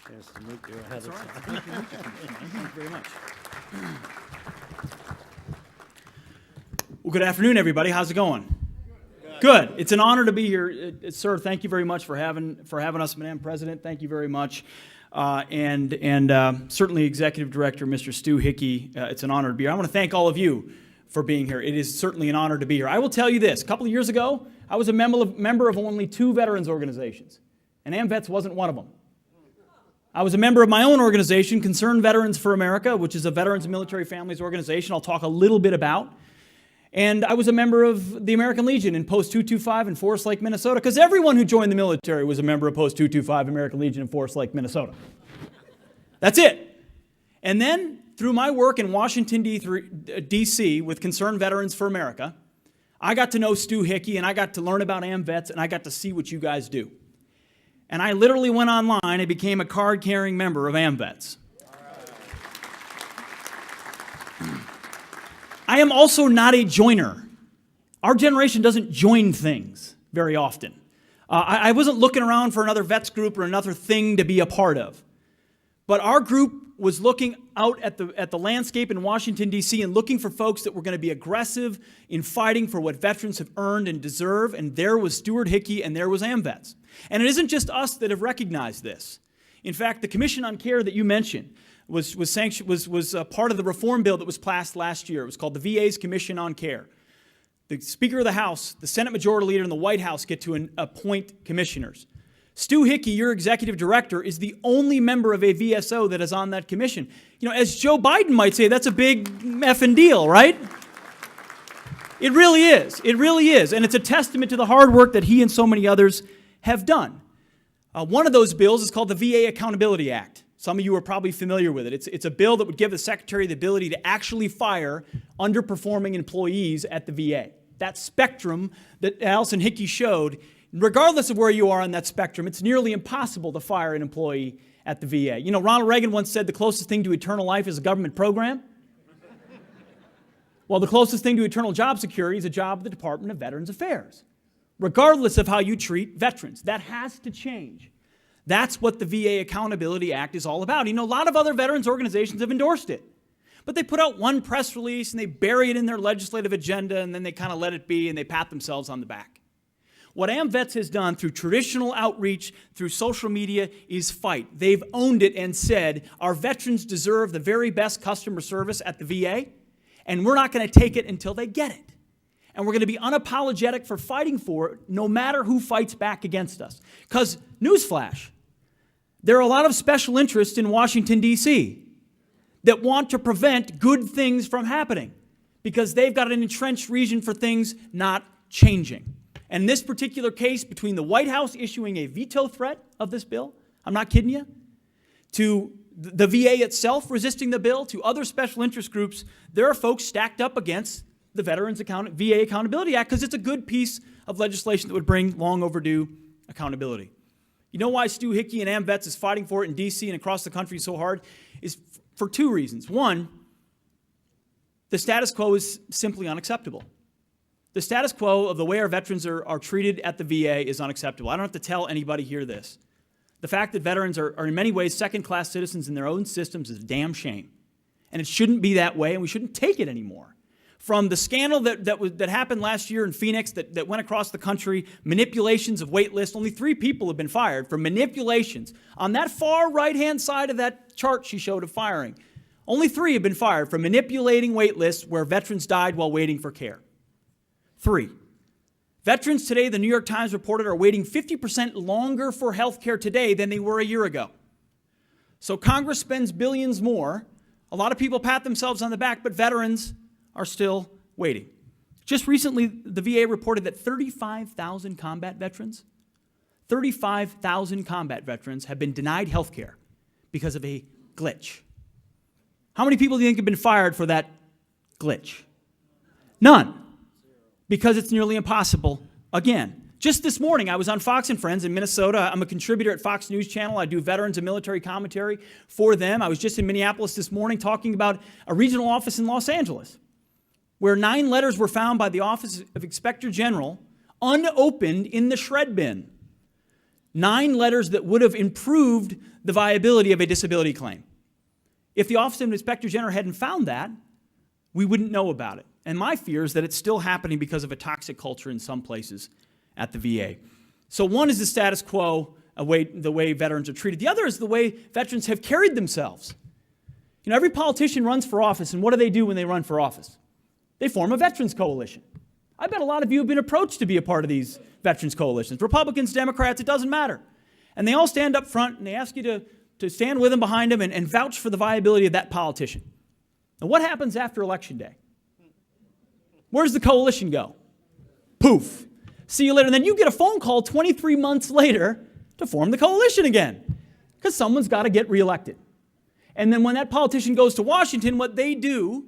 a chance to meet you ahead That's of all right. time. Thank you very much. Well, good afternoon, everybody. How's it going? Good. It's an honor to be here, sir. Thank you very much for having us, Madam President. Thank you very much, and certainly Executive Director Mr. Stu Hickey. It's an honor to be here. I want to thank all of you for being here. It is certainly an honor to be here. I will tell you this: a couple of years ago, I was a member of only 2 veterans organizations, and AMVETS wasn't one of them. I was a member of my own organization, Concerned Veterans for America, which is a veterans and military families organization I'll talk a little bit about. And I was a member of the American Legion in Post 225 in Forest Lake, Minnesota, because everyone who joined the military was a member of Post 225 American Legion in Forest Lake, Minnesota. That's it. And then, through my work in Washington, D.C. with Concerned Veterans for America, I got to know Stu Hickey, and I got to learn about AMVETS, and I got to see what you guys do. And I literally went online and became a card-carrying member of AMVETS. I am also not a joiner. Our generation doesn't join things very often. I wasn't looking around for another vets group or another thing to be a part of. But our group was looking out at the landscape in Washington, D.C. and looking for folks that were going to be aggressive in fighting for what veterans have earned and deserve. And there was Stuart Hickey and there was AMVETS. And it isn't just us that have recognized this. In fact, the Commission on Care that you mentioned was part of the reform bill that was passed last year. It was called the VA's Commission on Care. The Speaker of the House, the Senate Majority Leader, and the White House get to appoint commissioners. Stu Hickey, your executive director, is the only member of a VSO that is on that commission. You know, as Joe Biden might say, that's a big effing deal, right? It really is. It really is. And it's a testament to the hard work that he and so many others have done. One of those bills is called the VA Accountability Act. Some of you are probably familiar with it. It's a bill that would give the Secretary the ability to actually fire underperforming employees at the VA. That spectrum that Allison Hickey showed, regardless of where you are on that spectrum, it's nearly impossible to fire an employee at the VA. You know, Ronald Reagan once said the closest thing to eternal life is a government program. Well, the closest thing to eternal job security is a job at the Department of Veterans Affairs, regardless of how you treat veterans. That has to change. That's what the VA Accountability Act is all about. You know, a lot of other veterans organizations have endorsed it. But they put out one press release and they bury it in their legislative agenda and then they kind of let it be and they pat themselves on the back. What AMVETS has done through traditional outreach, through social media, is fight. They've owned it and said, our veterans deserve the very best customer service at the VA, and we're not going to take it until they get it. And we're going to be unapologetic for fighting for it, no matter who fights back against us. Because, newsflash, there are a lot of special interests in Washington, D.C. that want to prevent good things from happening because they've got an entrenched reason for things not changing. And in this particular case, between the White House issuing a veto threat of this bill, I'm not kidding you, to the VA itself resisting the bill, to other special interest groups, there are folks stacked up against the VA Accountability Act because it's a good piece of legislation that would bring long overdue accountability. You know why Stu Hickey and AMVETS is fighting for it in D.C. and across the country so hard? Is for 2 reasons. One, the status quo is simply unacceptable. The status quo of the way our veterans are treated at the VA is unacceptable. I don't have to tell anybody here this. The fact that veterans are in many ways second-class citizens in their own systems is a damn shame. And it shouldn't be that way, and we shouldn't take it anymore. From the scandal that happened last year in Phoenix that went across the country, manipulations of wait lists, only 3 people have been fired for manipulations. On that far right-hand side of that chart she showed of firing, only 3 have been fired for manipulating wait lists where veterans died while waiting for care. 3. Veterans today, the New York Times reported, are waiting 50% longer for health care today than they were a year ago. So Congress spends billions more. A lot of people pat themselves on the back, but veterans are still waiting. Just recently, the VA reported that 35,000 combat veterans have been denied health care because of a glitch. How many people do you think have been fired for that glitch? None. Because it's nearly impossible again. Just this morning, I was on Fox and Friends in Minnesota. I'm a contributor at Fox News Channel. I do veterans and military commentary for them. I was just in Minneapolis this morning talking about a regional office in Los Angeles where 9 letters were found by the Office of Inspector General unopened in the shred bin. 9 letters that would have improved the viability of a disability claim. If the Office of Inspector General hadn't found that, we wouldn't know about it. And my fear is that it's still happening because of a toxic culture in some places at the VA. So one is the status quo, the way veterans are treated. The other is the way veterans have carried themselves. You know, every politician runs for office, and what do when they run for office? They form a veterans coalition. I bet a lot of you have been approached to be a part of these veterans coalitions. Republicans, Democrats, it doesn't matter. And they all stand up front, and they ask you to stand with them, behind them, and vouch for the viability of that politician. And what happens after Election Day? Where does the coalition go? Poof. See you later. And then you get a phone call 23 months later to form the coalition again, because someone's got to get reelected. And then when that politician goes to Washington, what they do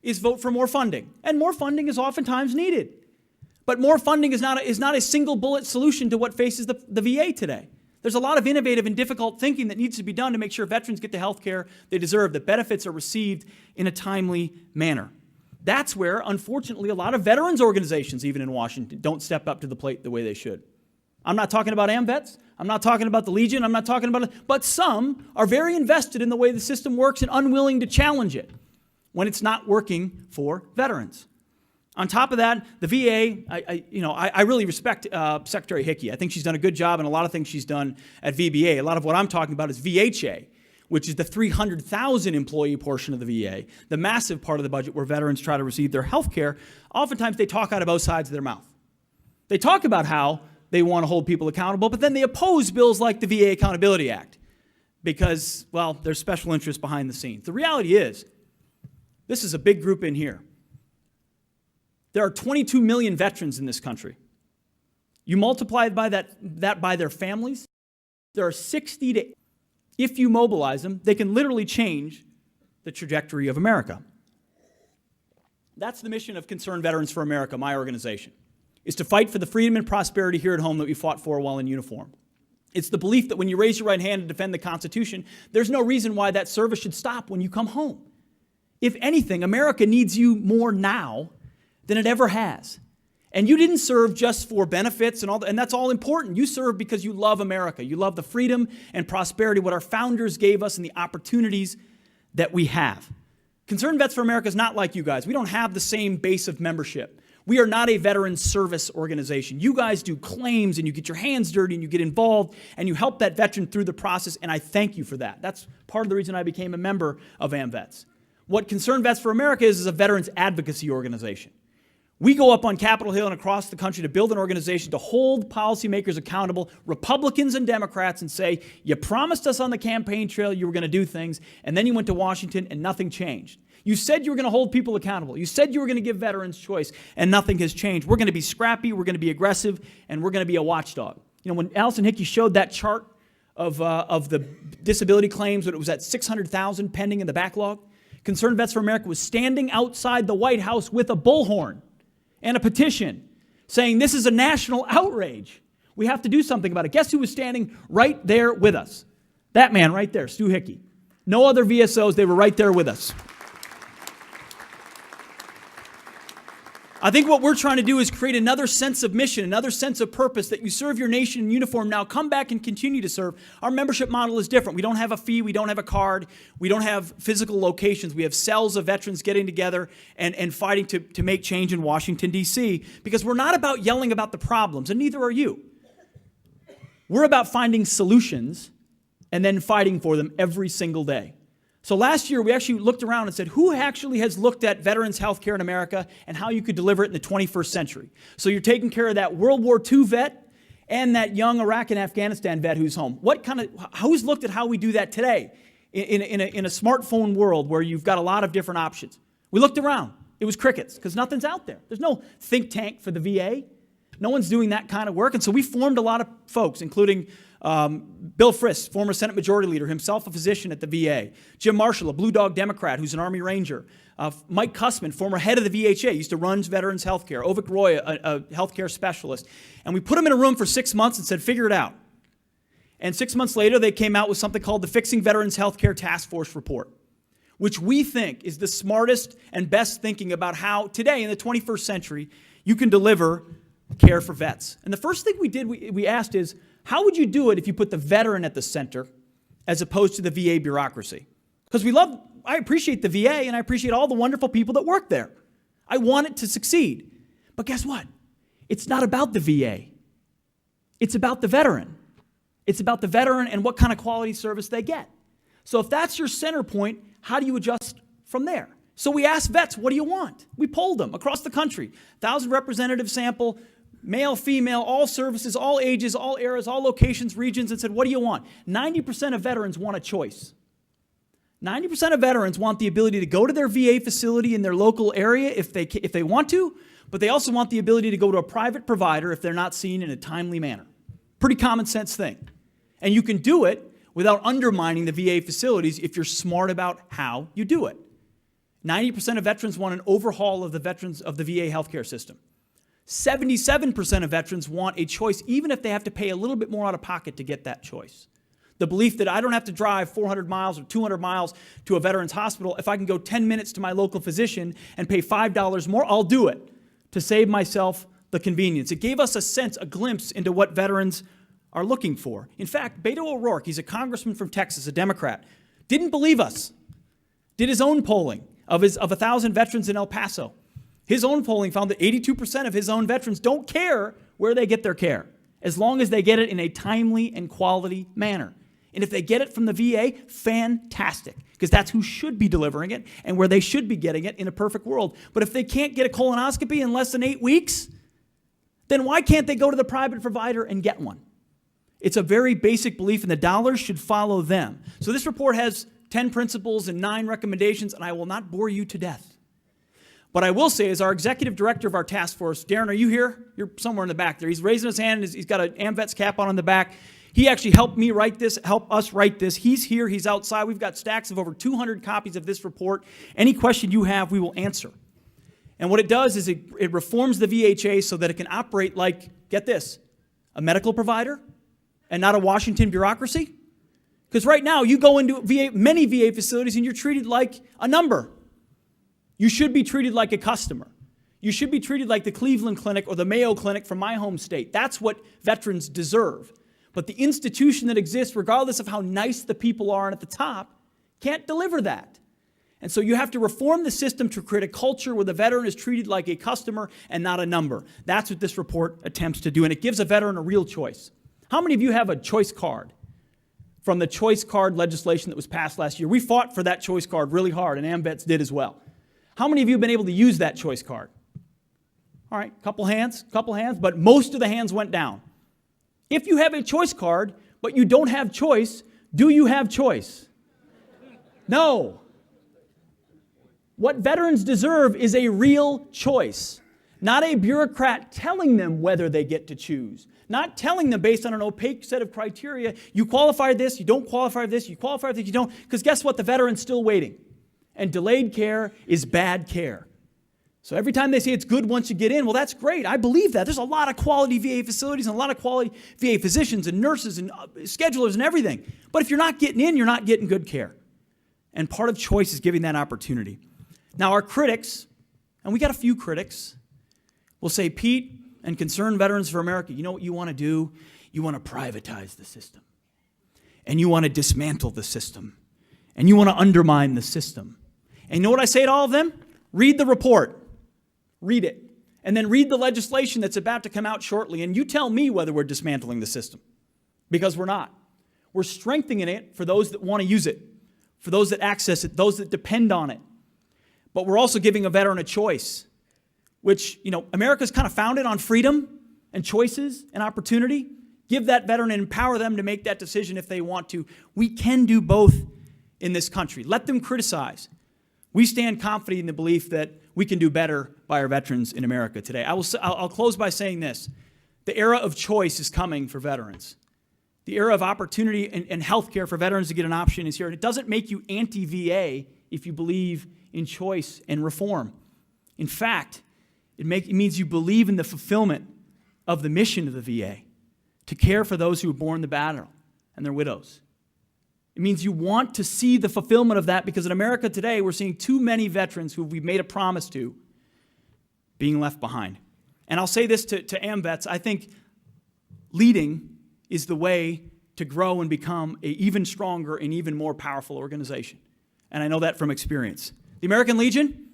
is vote for more funding. And more funding is oftentimes needed. But more funding is not a single bullet solution to what faces the VA today. There's a lot of innovative and difficult thinking that needs to be done to make sure veterans get the health care they deserve, that benefits are received in a timely manner. That's where, unfortunately, a lot of veterans organizations, even in Washington, don't step up to the plate the way they should. I'm not talking about AMVETS. I'm not talking about the Legion. I'm not talking about it. But some are very invested in the way the system works and unwilling to challenge it when it's not working for veterans. On top of that, the VA, I really respect Secretary Hickey. I think she's done a good job in a lot of things she's done at VBA. A lot of what I'm talking about is VHA, which is the 300,000 employee portion of the VA, the massive part of the budget where veterans try to receive their health care. Oftentimes they talk out of both sides of their mouth. They talk about how they want to hold people accountable, but then they oppose bills like the VA Accountability Act because, well, there's special interests behind the scenes. The reality is, this is a big group in here. There are 22 million veterans in this country. You multiply by that by their families, there are 60 to, if you mobilize them, they can literally change the trajectory of America. That's the mission of Concerned Veterans for America, my organization, is to fight for the freedom and prosperity here at home that we fought for while in uniform. It's the belief that when you raise your right hand to defend the Constitution, there's no reason why that service should stop when you come home. If anything, America needs you more now than it ever has. And you didn't serve just for benefits and that's all important. You serve because you love America. You love the freedom and prosperity, what our founders gave us and the opportunities that we have. Concerned Vets for America is not like you guys. We don't have the same base of membership. We are not a veteran service organization. You guys do claims and you get your hands dirty and you get involved and you help that veteran through the process, and I thank you for that. That's part of the reason I became a member of AMVETS. What Concerned Vets for America is a veterans advocacy organization. We go up on Capitol Hill and across the country to build an organization to hold policymakers accountable, Republicans and Democrats, and say, you promised us on the campaign trail you were going to do things, and then you went to Washington and nothing changed. You said you were going to hold people accountable. You said you were going to give veterans choice, and nothing has changed. We're going to be scrappy, we're going to be aggressive, and we're going to be a watchdog. You know, when Allison Hickey showed that chart of the disability claims when it was at 600,000 pending in the backlog, Concerned Vets for America was standing outside the White House with a bullhorn and a petition saying this is a national outrage. We have to do something about it. Guess who was standing right there with us? That man right there, Stu Hickey. No other VSOs, they were right there with us. I think what we're trying to do is create another sense of mission, another sense of purpose, that you serve your nation in uniform now, come back and continue to serve. Our membership model is different. We don't have a fee, we don't have a card, we don't have physical locations. We have cells of veterans getting together and fighting to make change in Washington, D.C., because we're not about yelling about the problems, and neither are you. We're about finding solutions and then fighting for them every single day. So last year, we actually looked around and said, who actually has looked at veterans' health care in America and how you could deliver it in the 21st century? So you're taking care of that World War II vet and that young Iraq and Afghanistan vet who's home. Who's looked at how we do that today in a smartphone world where you've got a lot of different options? We looked around. It was crickets, because nothing's out there. There's no think tank for the VA. No one's doing that kind of work. And so we formed a lot of folks, including Bill Frist, former Senate Majority Leader, himself a physician at the VA. Jim Marshall, a Blue Dog Democrat who's an Army Ranger. Mike Cussman, former head of the VHA, used to run veterans health care. Ovik Roy, a health care specialist. And we put them in a room for 6 months and said, figure it out. And 6 months later, they came out with something called the Fixing Veterans Healthcare Task Force Report, which we think is the smartest and best thinking about how today in the 21st century you can deliver care for vets. And the first thing we did, we asked is, How would you do it if you put the veteran at the center as opposed to the VA bureaucracy? Because I appreciate the VA and I appreciate all the wonderful people that work there. I want it to succeed. But guess what? It's not about the VA. It's about the veteran. It's about the veteran and what kind of quality service they get. So if that's your center point, how do you adjust from there? So we asked vets, what do you want? We polled them across the country. 1,000 representative sample, male, female, all services, all ages, all eras, all locations, regions, and said, what do you want? 90% of veterans want a choice. 90% of veterans want the ability to go to their VA facility in their local area if they want to, but they also want the ability to go to a private provider if they're not seen in a timely manner. Pretty common sense thing. And you can do it without undermining the VA facilities if you're smart about how you do it. 90% of veterans want an overhaul of the VA healthcare system. 77% of veterans want a choice, even if they have to pay a little bit more out of pocket to get that choice. The belief that I don't have to drive 400 miles or 200 miles to a veteran's hospital. If I can go 10 minutes to my local physician and pay $5 more, I'll do it to save myself the convenience. It gave us a sense, a glimpse into what veterans are looking for. In fact, Beto O'Rourke, he's a congressman from Texas, a Democrat, didn't believe us. Did his own polling of 1,000 veterans in El Paso. His own polling found that 82% of his own veterans don't care where they get their care, as long as they get it in a timely and quality manner. And if they get it from the VA, fantastic, because that's who should be delivering it and where they should be getting it in a perfect world. But if they can't get a colonoscopy in less than 8 weeks, then why can't they go to the private provider and get one? It's a very basic belief, and the dollars should follow them. So this report has 10 principles and 9 recommendations, and I will not bore you to death. What I will say is our executive director of our task force, Darren, are you here? You're somewhere in the back there. He's raising his hand. He's got an AMVETS cap on the back. He actually helped us write this. He's here. He's outside. We've got stacks of over 200 copies of this report. Any question you have, we will answer. And what it does is it reforms the VHA so that it can operate like, get this, a medical provider and not a Washington bureaucracy. Because right now, you go into many VA facilities and you're treated like a number. You should be treated like a customer. You should be treated like the Cleveland Clinic or the Mayo Clinic from my home state. That's what veterans deserve. But the institution that exists, regardless of how nice the people are at the top, can't deliver that. And so you have to reform the system to create a culture where the veteran is treated like a customer and not a number. That's what this report attempts to do, and it gives a veteran a real choice. How many of you have a choice card from the choice card legislation that was passed last year? We fought for that choice card really hard, and AMVETS did as well. How many of you have been able to use that choice card? All right, couple hands, but most of the hands went down. If you have a choice card, but you don't have choice, do you have choice? No. What veterans deserve is a real choice, not a bureaucrat telling them whether they get to choose, not telling them based on an opaque set of criteria, you qualify this, you don't qualify this, you qualify this, you don't, because guess what? The veteran's still waiting. And delayed care is bad care. So every time they say it's good once you get in, well, that's great. I believe that. There's a lot of quality VA facilities and a lot of quality VA physicians and nurses and schedulers and everything. But if you're not getting in, you're not getting good care. And part of choice is giving that opportunity. Now, our critics, and we got a few critics, will say, Pete and Concerned Veterans for America, you know what you want to do? You want to privatize the system. And you want to dismantle the system. And you want to undermine the system. And you know what I say to all of them? Read the report. Read it. And then read the legislation that's about to come out shortly. And you tell me whether we're dismantling the system. Because we're not. We're strengthening it for those that want to use it. For those that access it. Those that depend on it. But we're also giving a veteran a choice. Which, America's kind of founded on freedom and choices and opportunity. Give that veteran and empower them to make that decision if they want to. We can do both in this country. Let them criticize. We stand confident in the belief that we can do better by our veterans in America today. I'll close by saying this. The era of choice is coming for veterans. The era of opportunity and health care for veterans to get an option is here. And it doesn't make you anti-VA if you believe in choice and reform. In fact, it means you believe in the fulfillment of the mission of the VA to care for those who were born in the battle and their widows. It means you want to see the fulfillment of that because in America today, we're seeing too many veterans who we've made a promise to being left behind. And I'll say this to AMVETS. I think leading is the way to grow and become an even stronger and even more powerful organization. And I know that from experience. The American Legion,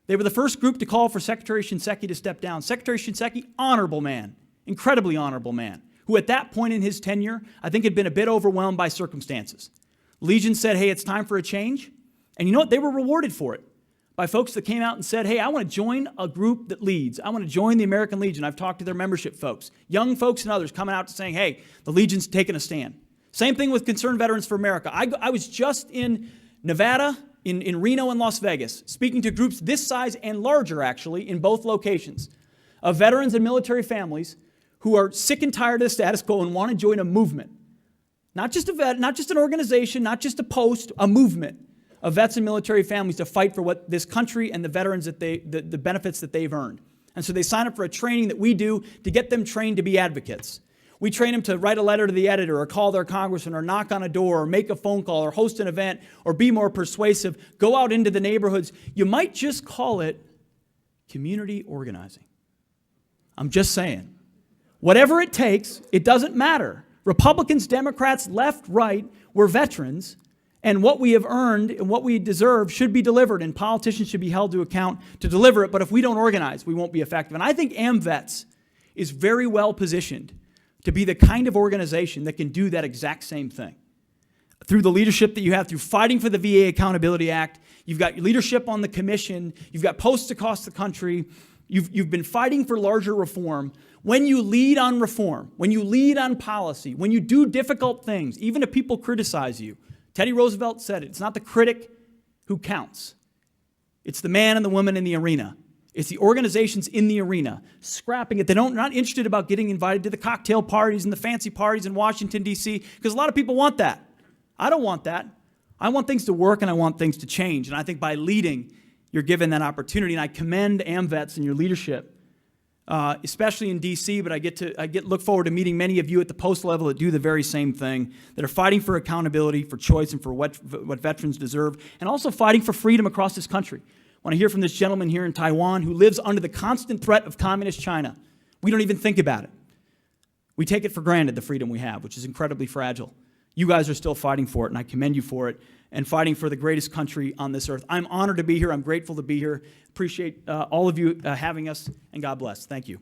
they were the first group to call for Secretary Shinseki to step down. Secretary Shinseki, honorable man, incredibly honorable man, who at that point in his tenure, I think had been a bit overwhelmed by circumstances. Legion said, hey, it's time for a change. And you know what? They were rewarded for it by folks that came out and said, hey, I want to join a group that leads. I want to join the American Legion. I've talked to their membership folks, young folks and others coming out to saying, hey, the Legion's taking a stand. Same thing with Concerned Veterans for America. I was just in Nevada, in Reno and Las Vegas, speaking to groups this size and larger, actually, in both locations, of veterans and military families who are sick and tired of the status quo and want to join a movement. Not just an organization, not just a post, a movement of vets and military families to fight for what this country and the veterans that the benefits that they've earned. And so they sign up for a training that we do to get them trained to be advocates. We train them to write a letter to the editor or call their congressman or knock on a door or make a phone call or host an event or be more persuasive, go out into the neighborhoods. You might just call it community organizing. I'm just saying. Whatever it takes, it doesn't matter. Republicans, Democrats, left, right, we're veterans, and what we have earned and what we deserve should be delivered, and politicians should be held to account to deliver it, but if we don't organize, we won't be effective. And I think AMVETS is very well positioned to be the kind of organization that can do that exact same thing. Through the leadership that you have, through fighting for the VA Accountability Act, you've got leadership on the commission, you've got posts across the country, you've been fighting for larger reform. When you lead on reform, when you lead on policy, when you do difficult things, even if people criticize you, Teddy Roosevelt said it, it's not the critic who counts. It's the man and the woman in the arena. It's the organizations in the arena, scrapping it. They're not interested about getting invited to the cocktail parties and the fancy parties in Washington, D.C., because a lot of people want that. I don't want that. I want things to work and I want things to change. And I think by leading, you're given that opportunity. And I commend AMVETS and your leadership, especially in D.C., but I look forward to meeting many of you at the post level that do the very same thing, that are fighting for accountability, for choice, and for what veterans deserve, and also fighting for freedom across this country. I want to hear from this gentleman here in Taiwan who lives under the constant threat of communist China. We don't even think about it. We take it for granted, the freedom we have, which is incredibly fragile. You guys are still fighting for it, and I commend you for it, and fighting for the greatest country on this earth. I'm honored to be here. I'm grateful to be here. Appreciate all of you having us, and God bless. Thank you.